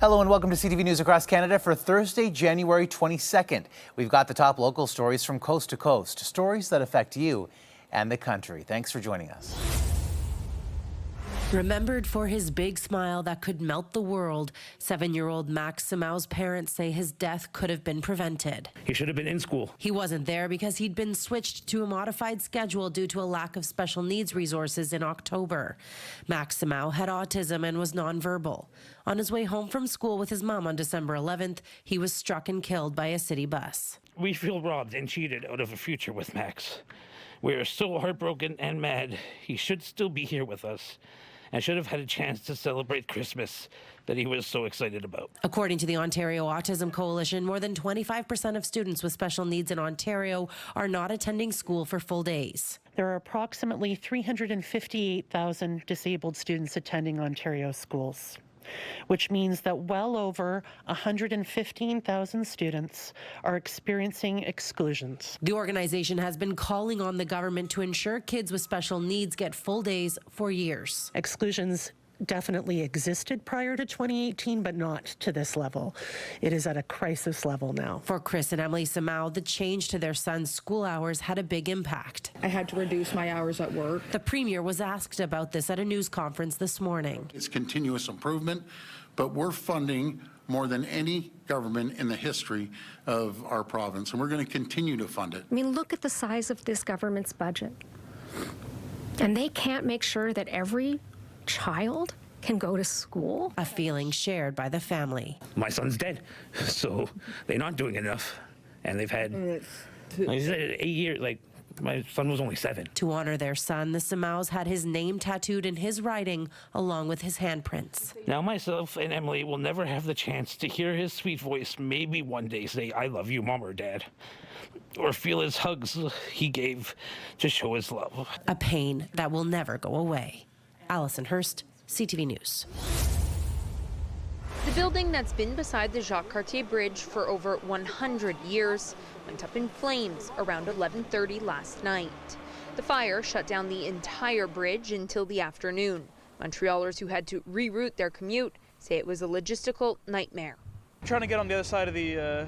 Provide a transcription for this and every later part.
Hello and welcome to CTV News across Canada for Thursday, January 22nd. We've got the top local stories from coast to coast, stories that affect you and the country. Thanks for joining us. Remembered for his big smile that could melt the world, 7-year-old Max Simau's parents say his death could have been prevented. He should have been in school. He wasn't there because he'd been switched to a modified schedule due to a lack of special needs resources in October. Max Simau had autism and was nonverbal. On his way home from school with his mom on December 11th, he was struck and killed by a city bus. We feel robbed and cheated out of a future with Max. We are so heartbroken and mad. He should still be here with us and should have had a chance to celebrate Christmas that he was so excited about. According to the Ontario Autism Coalition, more than 25% of students with special needs in Ontario are not attending school for full days. There are approximately 358,000 disabled students attending Ontario schools, which means that well over 115,000 students are experiencing exclusions. The organization has been calling on the government to ensure kids with special needs get full days for years. Exclusions definitely existed prior to 2018, but not to this level. It is at a crisis level now. For Chris and Emily Simau, the change to their son's school hours had a big impact. I had to reduce my hours at work. The Premier was asked about this at a news conference this morning. It's continuous improvement, but we're funding more than any government in the history of our province, and we're going to continue to fund it. I mean, look at the size of this government's budget. And they can't make sure that every child can go to school. A feeling shared by the family. My son's dead, so they're not doing enough. And they've had, like I said, 8 years, like my son was only 7. To honor their son, the Simau's had his name tattooed in his writing along with his handprints. Now myself and Emily will never have the chance to hear his sweet voice maybe one day say, "I love you, Mom or Dad," or feel his hugs he gave to show his love. A pain that will never go away. Allison Hurst, CTV News. The building that's been beside the Jacques Cartier Bridge for over 100 years went up in flames around 11:30 last night. The fire shut down the entire bridge until the afternoon. Montrealers who had to reroute their commute say it was a logistical nightmare. Trying to get on the other side of the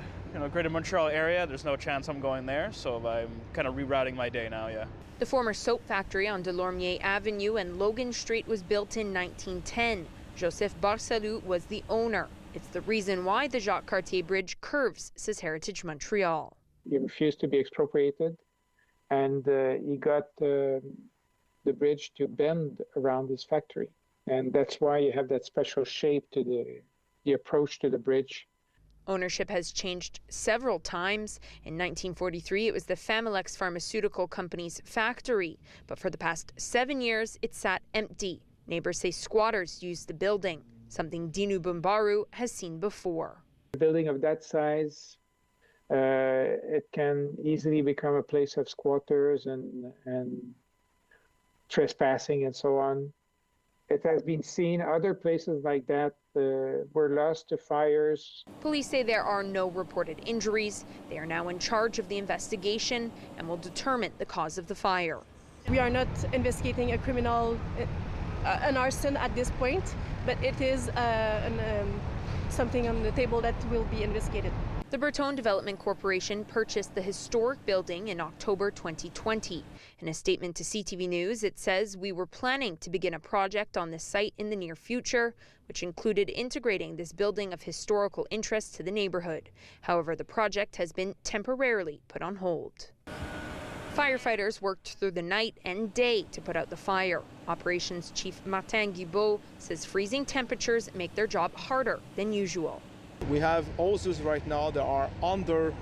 greater Montreal area, there's no chance I'm going there, so I'm kind of rerouting my day now, yeah. The former soap factory on Delormier Avenue and Logan Street was built in 1910. Joseph Barcelou was the owner. It's the reason why the Jacques Cartier Bridge curves, says Heritage Montreal. He refused to be expropriated, and he got the bridge to bend around his factory. And that's why you have that special shape to the approach to the bridge. Ownership has changed several times. In 1943, it was the Familex Pharmaceutical Company's factory. But for the past 7 years, it sat empty. Neighbors say squatters used the building, something Dinu Bumbaru has seen before. A building of that size, it can easily become a place of squatters and trespassing and so on. It has been seen other places like that were lost to fires. Police say there are no reported injuries. They are now in charge of the investigation and will determine the cause of the fire. We are not investigating a criminal, an arson at this point, but it is something on the table that will be investigated. The Breton Development Corporation purchased the historic building in October 2020. In a statement to CTV News, it says, "We were planning to begin a project on this site in the near future, which included integrating this building of historical interest to the neighborhood. However, the project has been temporarily put on hold." Firefighters worked through the night and day to put out the fire. Operations Chief Martin Guibault says freezing temperatures make their job harder than usual. We have hoses right now that are under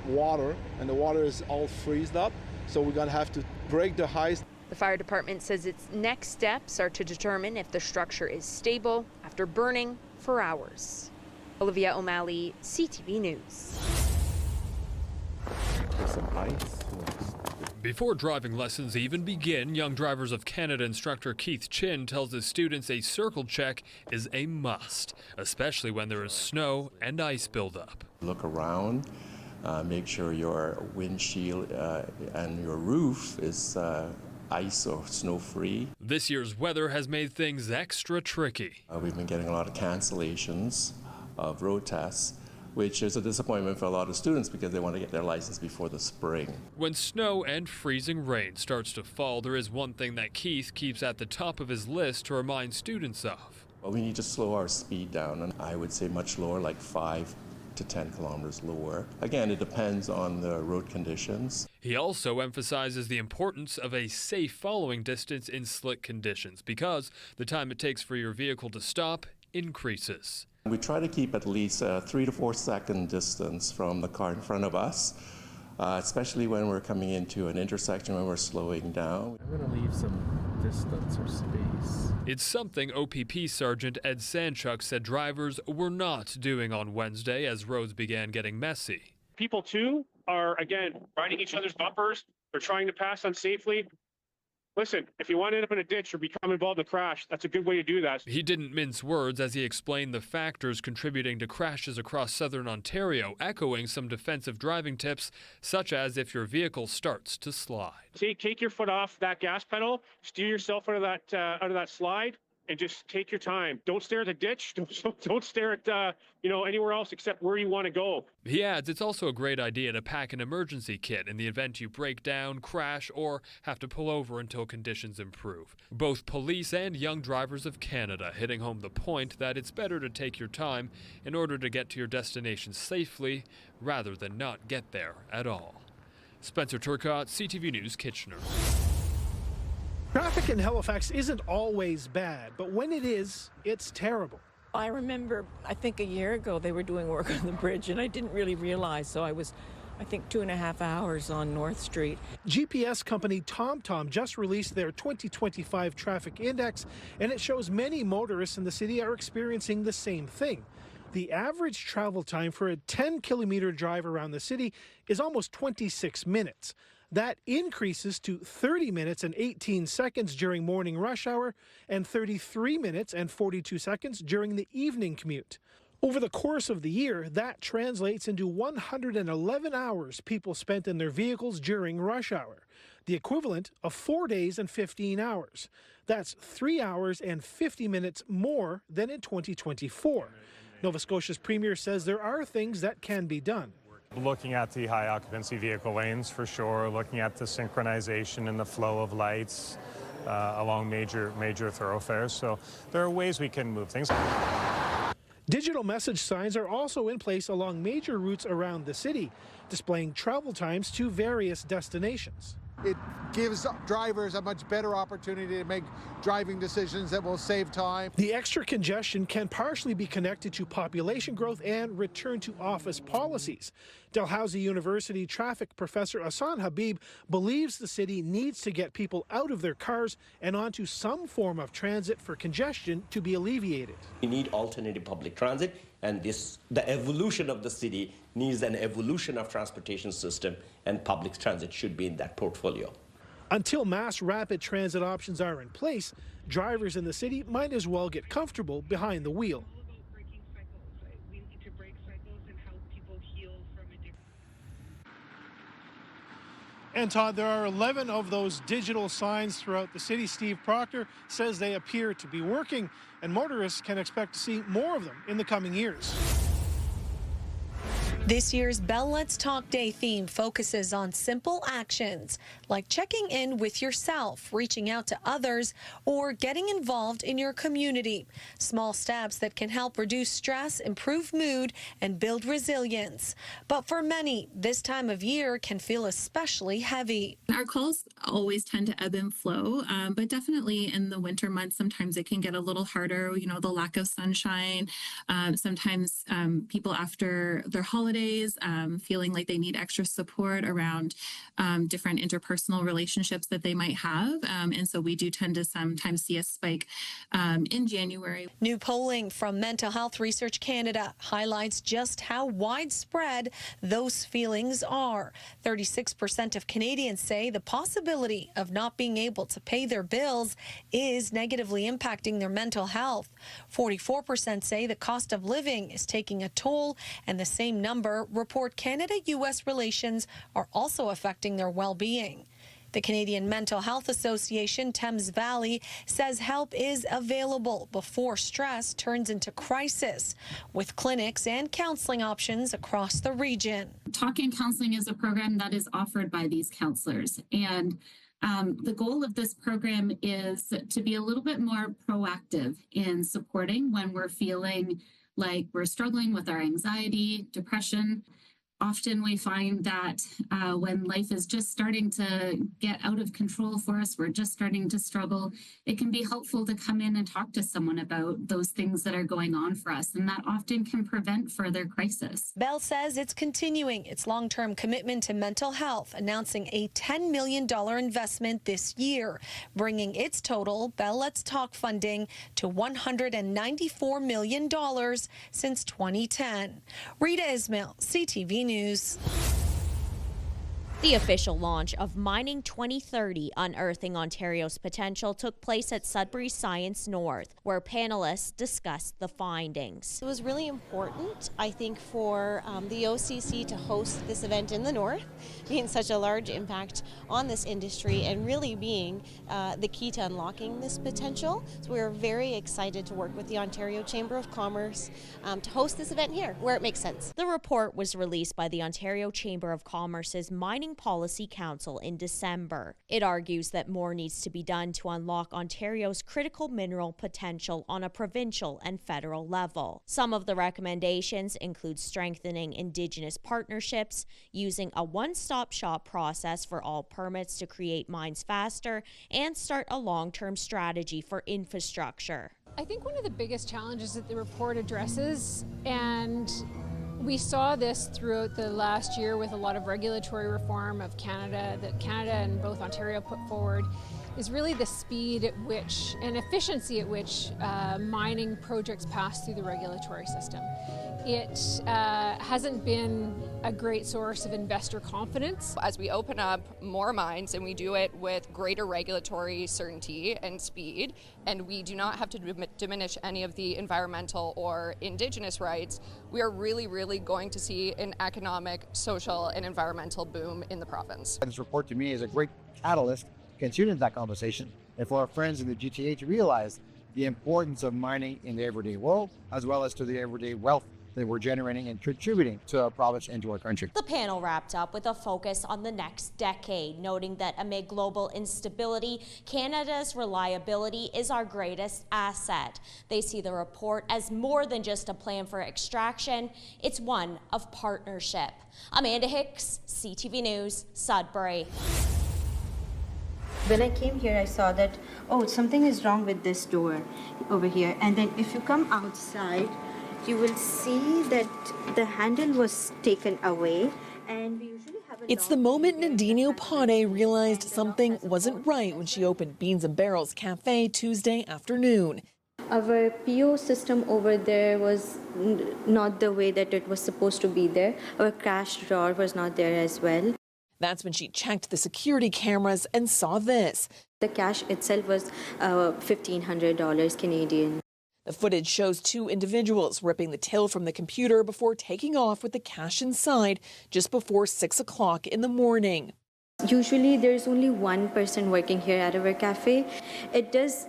water, and the water is all freezed up, so we're going to have to break the ice. The fire department says its next steps are to determine if the structure is stable after burning for hours. Olivia O'Malley, CTV News. Before driving lessons even begin, Young Drivers of Canada instructor Keith Chin tells his students a circle check is a must, especially when there is snow and ice buildup. Look around, make sure your windshield and your roof is ice or snow free. This year's weather has made things extra tricky. We've been getting a lot of cancellations of road tests, which is a disappointment for a lot of students because they want to get their license before the spring. When snow and freezing rain starts to fall, there is one thing that Keith keeps at the top of his list to remind students of. Well, we need to slow our speed down, and I would say much lower, like 5 to 10 kilometers lower. Again, it depends on the road conditions. He also emphasizes the importance of a safe following distance in slick conditions because the time it takes for your vehicle to stop increases. We try to keep at least a 3 to 4 second distance from the car in front of us, especially when we're coming into an intersection, when we're slowing down. I'm going to leave some distance or space. It's something OPP Sergeant Ed Sanchuk said drivers were not doing on Wednesday as roads began getting messy. People, too, are, again, riding each other's bumpers. They're trying to pass unsafely. Listen, if you want to end up in a ditch or become involved in a crash, that's a good way to do that. He didn't mince words as he explained the factors contributing to crashes across southern Ontario, echoing some defensive driving tips, such as if your vehicle starts to slide. Take your foot off that gas pedal, steer yourself out of that slide, and just take your time. Don't stare at the ditch. Don't stare at anywhere else except where you want to go. He adds it's also a great idea to pack an emergency kit in the event you break down, crash, or have to pull over until conditions improve. Both police and Young Drivers of Canada hitting home the point that it's better to take your time in order to get to your destination safely rather than not get there at all. Spencer Turcotte, CTV News, Kitchener. Traffic in Halifax isn't always bad, but when it is, it's terrible. I remember, I think a year ago, they were doing work on the bridge, and I didn't really realize, so I was, I think, 2.5 hours on North Street. GPS company TomTom just released their 2025 traffic index, and it shows many motorists in the city are experiencing the same thing. The average travel time for a 10-kilometer drive around the city is almost 26 minutes. That increases to 30 minutes and 18 seconds during morning rush hour and 33 minutes and 42 seconds during the evening commute. Over the course of the year, that translates into 111 hours people spent in their vehicles during rush hour, the equivalent of 4 days and 15 hours. That's 3 hours and 50 minutes more than in 2024. Nova Scotia's Premier says there are things that can be done. Looking at the high occupancy vehicle lanes for sure, looking at the synchronization and the flow of lights along major thoroughfares. So there are ways we can move things. Digital message signs are also in place along major routes around the city, displaying travel times to various destinations. It gives drivers a much better opportunity to make driving decisions that will save time. The extra congestion can partially be connected to population growth and return to office policies. Dalhousie University traffic professor Hassan Habib believes the city needs to get people out of their cars and onto some form of transit for congestion to be alleviated. We need alternative public transit, and the evolution of the city needs an evolution of transportation system, and public transit should be in that portfolio. Until mass rapid transit options are in place, drivers in the city might as well get comfortable behind the wheel. And Todd, there are 11 of those digital signs throughout the city. Steve Proctor says they appear to be working, and motorists can expect to see more of them in the coming years. This year's Bell Let's Talk Day theme focuses on simple actions like checking in with yourself, reaching out to others, or getting involved in your community. Small steps that can help reduce stress, improve mood, and build resilience. But for many, this time of year can feel especially heavy. Our calls always tend to ebb and flow, but definitely in the winter months, sometimes it can get a little harder. You know, the lack of sunshine. Sometimes people after their holidays feeling like they need extra support around different interpersonal relationships that they might have. And so we do tend to sometimes see a spike in January. New polling from Mental Health Research Canada highlights just how widespread those feelings are. 36% of Canadians say the possibility of not being able to pay their bills is negatively impacting their mental health. 44% say the cost of living is taking a toll, and the same number report Canada-U.S. relations are also affecting their well-being. The Canadian Mental Health Association, Thames Valley, says help is available before stress turns into crisis, with clinics and counseling options across the region. Talking Counseling is a program that is offered by these counselors, and the goal of this program is to be a little bit more proactive in supporting when we're feeling like we're struggling with our anxiety, depression. Often we find that when life is just starting to get out of control for us, we're just starting to struggle, it can be helpful to come in and talk to someone about those things that are going on for us, and that often can prevent further crisis. Bell says it's continuing its long-term commitment to mental health, announcing a $10 million investment this year, bringing its total Bell Let's Talk funding to $194 million since 2010. Rita Ismail, CTV News. The official launch of Mining 2030, Unearthing Ontario's Potential, took place at Sudbury Science North, where panelists discussed the findings. It was really important, I think, for the OCC to host this event in the North, being such a large impact on this industry and really being the key to unlocking this potential. So we are very excited to work with the Ontario Chamber of Commerce to host this event here, where it makes sense. The report was released by the Ontario Chamber of Commerce's Mining Policy Council in December. It argues that more needs to be done to unlock Ontario's critical mineral potential on a provincial and federal level. Some of the recommendations include strengthening Indigenous partnerships, using a one-stop shop process for all permits to create mines faster, and start a long-term strategy for infrastructure. I think one of the biggest challenges that the report addresses, and we saw this throughout the last year with a lot of regulatory reform of Canada that Canada and both Ontario put forward, is really the speed at which and efficiency at which mining projects pass through the regulatory system. It hasn't been a great source of investor confidence. As we open up more mines and we do it with greater regulatory certainty and speed, and we do not have to diminish any of the environmental or Indigenous rights, we are really going to see an economic, social, and environmental boom in the province. This report to me is a great catalyst to continue that conversation and for our friends in the GTA to realize the importance of mining in the everyday world, as well as to the everyday wealth that we're generating and contributing to our province and to our country. The panel wrapped up with a focus on the next decade, noting that amid global instability, Canada's reliability is our greatest asset. They see the report as more than just a plan for extraction, it's one of partnership. Amanda Hicks, CTV News, Sudbury. When I came here, I saw that, oh, something is wrong with this door over here. And then if you come outside, you will see that the handle was taken away, and we usually have a It's the moment Nadine Opade realized something wasn't right when she opened Beans and Barrels Cafe Tuesday afternoon. Our PO system over there was not the way that it was supposed to be there. Our cash drawer was not there as well. That's when she checked the security cameras and saw this. The cash itself was $1,500 Canadian. The footage shows two individuals ripping the till from the computer before taking off with the cash inside just before 6 o'clock in the morning. Usually there's only one person working here at our cafe. It does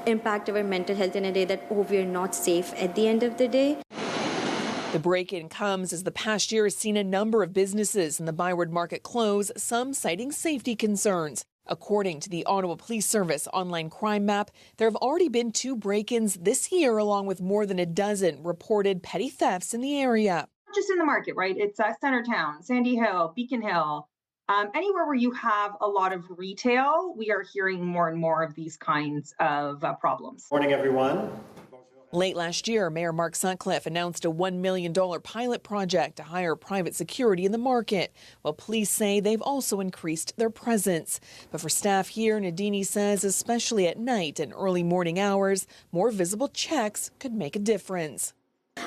impact our mental health in a day that, oh, we're not safe at the end of the day. The break-in comes as the past year has seen a number of businesses in the Byward market close, some citing safety concerns. According to the Ottawa Police Service online crime map, there have already been 2 break-ins this year, along with more than a dozen reported petty thefts in the area. Just in the market, right? It's Centertown, Sandy Hill, Beacon Hill. Anywhere where you have a lot of retail, we are hearing more and more of these kinds of problems. Morning, everyone. Late last year, Mayor Mark Sutcliffe announced a $1 million pilot project to hire private security in the market, while police say they've also increased their presence. But for staff here, Nadini says, especially at night and early morning hours, more visible checks could make a difference.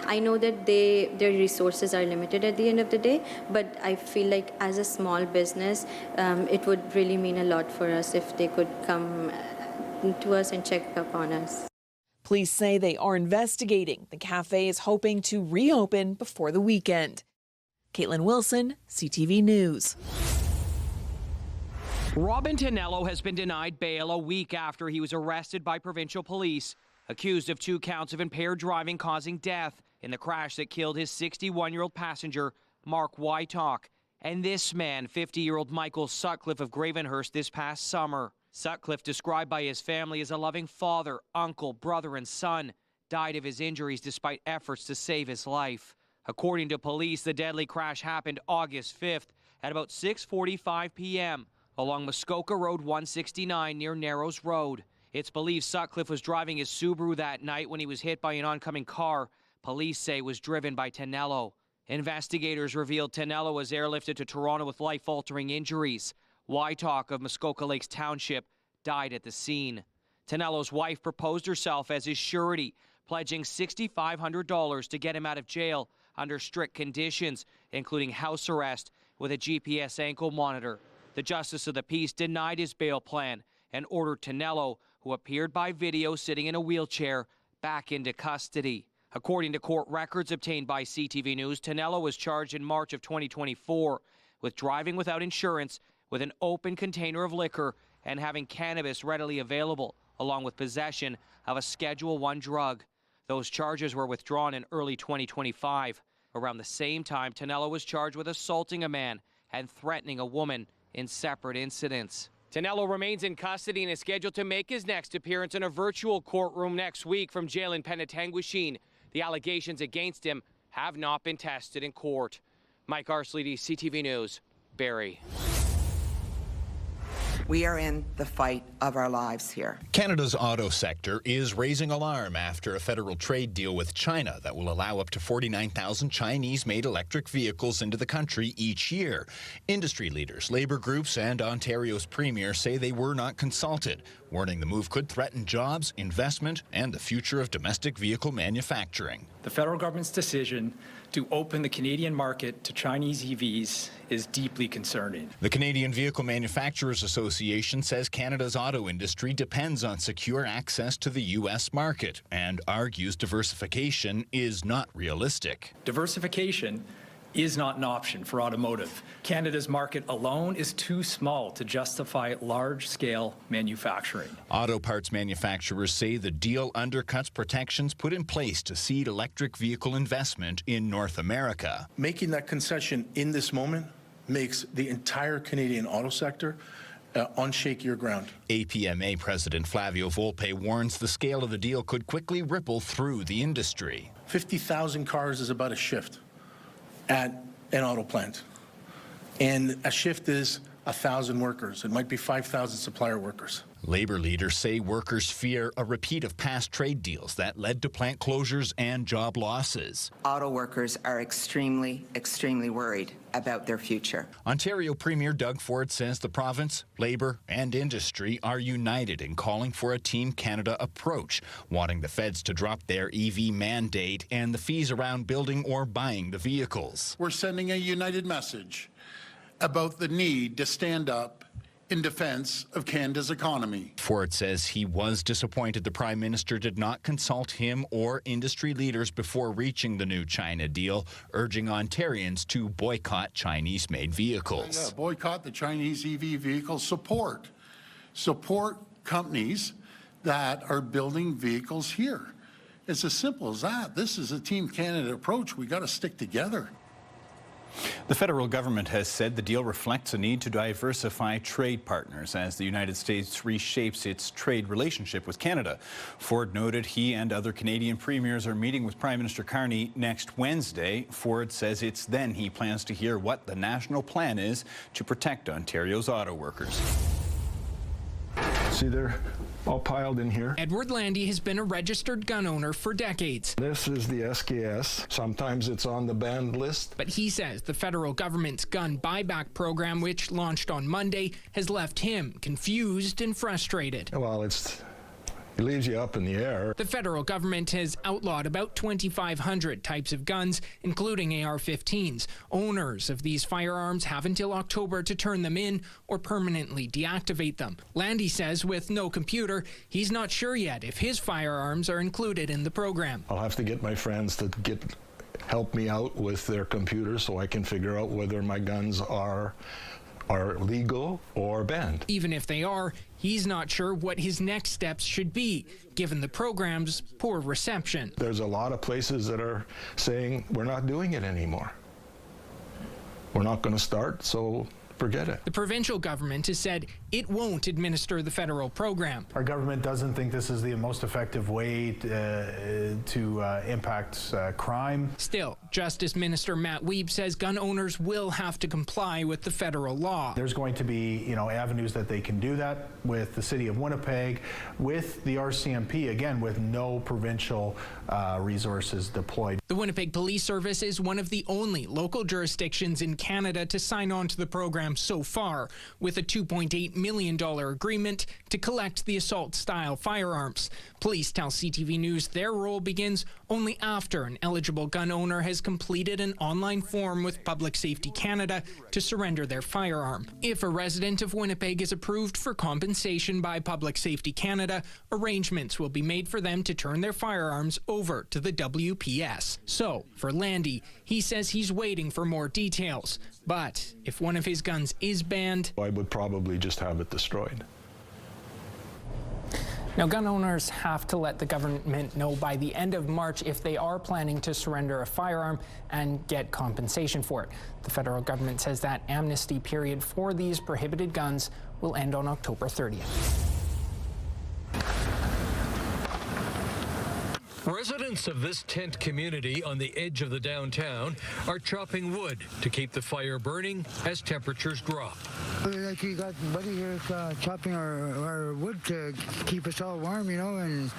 I know that their resources are limited at the end of the day, but I feel like as a small business, it would really mean a lot for us if they could come to us and check up on us. Police say they are investigating. The cafe is hoping to reopen before the weekend. Caitlin Wilson, CTV News. Robin Tonello has been denied bail a week after he was arrested by provincial police, accused of 2 counts of impaired driving causing death in the crash that killed his 61-year-old passenger, Mark Wytock, and this man, 50-year-old Michael Sutcliffe of Gravenhurst, this past summer. Sutcliffe, described by his family as a loving father, uncle, brother, and son, died of his injuries despite efforts to save his life. According to police, the deadly crash happened August 5th at about 6:45 p.m. along Muskoka Road 169 near Narrows Road. It's believed Sutcliffe was driving his Subaru that night when he was hit by an oncoming car police say was driven by Tonello. Investigators revealed Tonello was airlifted to Toronto with life-altering injuries. Wytock of Muskoka Lakes Township died at the scene. Tonello's wife proposed herself as his surety, pledging $6,500 to get him out of jail under strict conditions, including house arrest with a GPS ankle monitor. The Justice of the Peace denied his bail plan and ordered Tonello, who appeared by video sitting in a wheelchair, back into custody. According to court records obtained by CTV News, Tonello was charged in March of 2024 with driving without insurance, with an open container of liquor, and having cannabis readily available, along with possession of a Schedule I drug. Those charges were withdrawn in early 2025. Around the same time, Tonello was charged with assaulting a man and threatening a woman in separate incidents. Tonello remains in custody and is scheduled to make his next appearance in a virtual courtroom next week from jail in Penetanguishene. The allegations against him have not been tested in court. Mike Arsledy, CTV News, Barrie. We are in the fight of our lives here. Canada's auto sector is raising alarm after a federal trade deal with China that will allow up to 49,000 Chinese-made electric vehicles into the country each year. Industry leaders, labor groups, and Ontario's premier say they were not consulted, warning the move could threaten jobs, investment, and the future of domestic vehicle manufacturing. The federal government's decision to open the Canadian market to Chinese EVs is deeply concerning. The Canadian Vehicle Manufacturers Association says Canada's auto industry depends on secure access to the U.S. market and argues diversification is not realistic. Diversification is not an option for automotive. Canada's market alone is too small to justify large-scale manufacturing. Auto parts manufacturers say the deal undercuts protections put in place to seed electric vehicle investment in North America. Making that concession in this moment makes the entire Canadian auto sector on shakier ground. APMA President Flavio Volpe warns the scale of the deal could quickly ripple through the industry. 50,000 cars is about a shift at an auto plant. And a shift is 1,000 workers. It might be 5,000 supplier workers. Labor leaders say workers fear a repeat of past trade deals that led to plant closures and job losses. Auto workers are extremely worried about their future. Ontario Premier Doug Ford says the province, labor, and industry are united in calling for a Team Canada approach, wanting the feds to drop their EV mandate and the fees around building or buying the vehicles. We're sending a united message about the need to stand up in defense of Canada's economy. Ford says he was disappointed the Prime Minister did not consult him or industry leaders before reaching the new China deal, urging Ontarians to boycott Chinese-made vehicles. Boycott the Chinese EV vehicles. Support companies that are building vehicles here. It's as simple as that. This is a Team Canada approach. We got to stick together. The federal government has said the deal reflects a need to diversify trade partners as the United States reshapes its trade relationship with Canada. Ford noted he and other Canadian premiers are meeting with Prime Minister Carney next Wednesday. Ford says it's then he plans to hear what the national plan is to protect Ontario's auto workers. See, they're all piled in here. Edward Landy has been a registered gun owner for decades. This is the SKS. Sometimes it's on the banned list. But he says the federal government's gun buyback program, which launched on Monday, has left him confused and frustrated. Well, it leaves you up in the air. The federal government has outlawed about 2,500 types of guns, including AR-15s. Owners of these firearms have until October to turn them in or permanently deactivate them. Landy says with no computer, he's not sure yet if his firearms are included in the program. I'll have to get my friends to help me out with their computers so I can figure out whether my guns are are legal or banned. Even if they are, he's not sure what his next steps should be, given the program's poor reception. There's a lot of places that are saying we're not doing it anymore. We're not going to start, so forget it. The provincial government has said it won't administer the federal program. Our government doesn't think this is the most effective way to impact crime. Still, Justice Minister Matt Wiebe says gun owners will have to comply with the federal law. There's going to be, avenues that they can do that with the City of Winnipeg, with the RCMP, again, with no provincial resources deployed. The Winnipeg Police Service is one of the only local jurisdictions in Canada to sign on to the program so far, with a $2.8 million agreement to collect the assault-style firearms. Police tell CTV News their role begins only after an eligible gun owner has completed an online form with Public Safety Canada to surrender their firearm. If a resident of Winnipeg is approved for compensation by Public Safety Canada, arrangements will be made for them to turn their firearms over to the WPS. So, for Landy, he says he's waiting for more details. But if one of his guns is banned, I would probably just have it destroyed. Now, gun owners have to let the government know by the end of March if they are planning to surrender a firearm and get compensation for it. The federal government says that amnesty period for these prohibited guns will end on October 30th. Residents of this tent community on the edge of the downtown are chopping wood to keep the fire burning as temperatures drop. Like we got buddy here chopping our wood to keep us all warm, and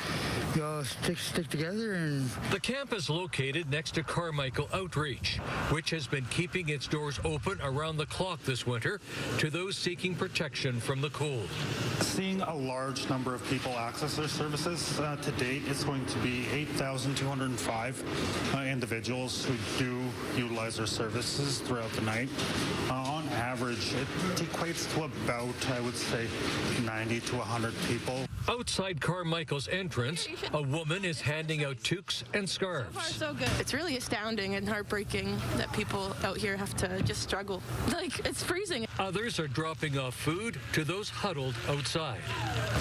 we all stick together. And the camp is located next to Carmichael Outreach, which has been keeping its doors open around the clock this winter to those seeking protection from the cold. Seeing a large number of people access their services to date, it's going to be 8,205 individuals who do utilize their services throughout the night. On average, it equates to about, I would say, 90 to 100 people. Outside Carmichael's entrance, a woman is handing out toques and scarves. So far, so good. It's really astounding and heartbreaking that people out here have to just struggle. It's freezing. Others are dropping off food to those huddled outside.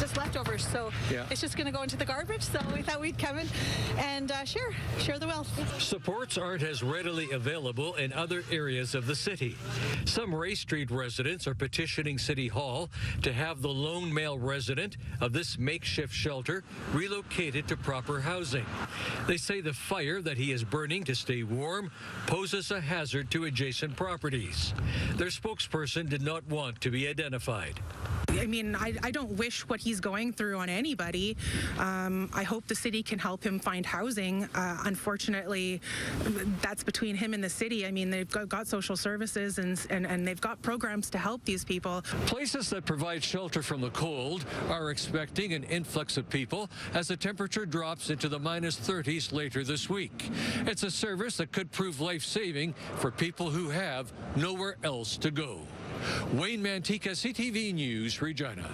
Just leftovers, so it's just going to go into the garbage, so we thought we'd come in and share the wealth. Supports aren't as readily available in other areas of the city. Some Ray Street residents are petitioning City Hall to have the lone male resident of this makeshift shelter relocated to proper housing. They say the fire that he is burning to stay warm poses a hazard to adjacent properties. Their spokesperson did not want to be identified. I mean, I don't wish what he's going through on anybody. I hope the city can help him find housing. Unfortunately, that's between him and the city. I mean, they've got social services and they've got programs to help these people. Places that provide shelter from the cold are expecting an influx of people as the temperature drops into the -30s later this week. It's a service that could prove life-saving for people who have nowhere else to go. Wayne Mantika, CTV News, Regina.